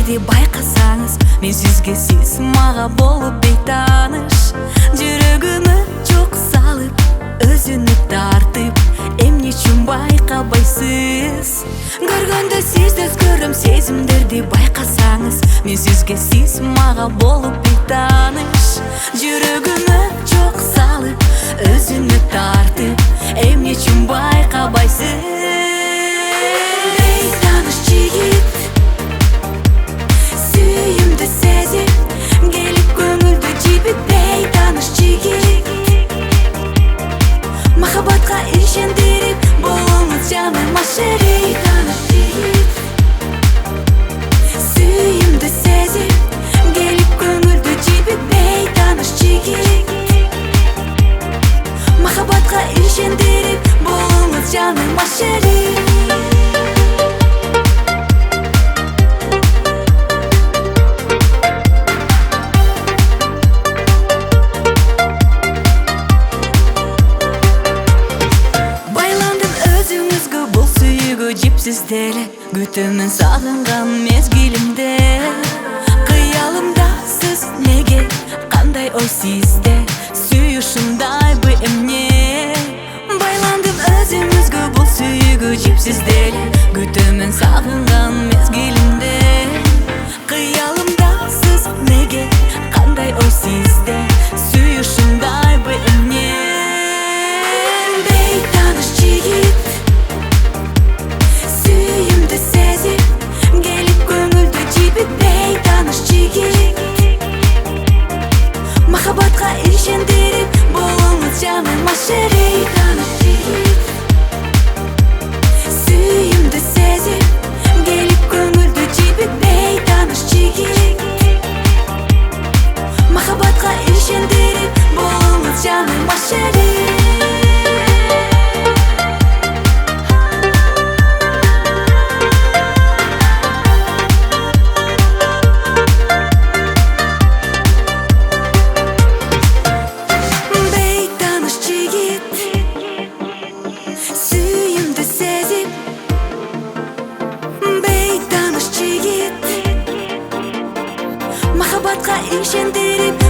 сезімдерді байқасаңыз, мен сізге, сіз маға болып бейтааныш. Жүрегіме жоқ салып, өзіні тартып, эмне үчүн байкабайсыз? Көргөндө сизди көрөм, сезимдерди байкасаңыз, мен сизге, сиз мага болуп бейтааныш. Жүрөгүмө жок салып, өзүнө тартып, эмне үчүн байкабайсыз? Бейтааныш жигит, сүйүмдү сезип, келип көңүлдү жибип. Бейтааныш жигит, махабатка ишендирип, болуңуз жаным ашыр. Бейтааныш жигит, сүйүмдү сезип, келип көңүлдү жибип. Бейтааныш жигит, махабатка ишендирип, болуңуз жаным ашыр. Сіздерді күтімін сағынған мезгілімде, қиялымда сіз неге, қандай ой сізде, сүйішімдай бұл емне. Байландым өзіңізге, бұл сүйігі жеп сіздерді күтімін сағынған мезгілімде, қиялымда сіз неге, қандай ой сізде, сүйішімдай бұл емне. Бейтааныш жигит, сүйүмдү сезип, келип көңүлдү жибип. Бейтааныш жигит, махабатка ишендирип, болуңуз жаным ашыр. Бейтааныш жигит, сүйүмдү сезип, келип көңүлдү жибип. Бейтааныш жигит, махабатка ишендирип, болуңуз жаным ашыр. Махабатка ишендирип,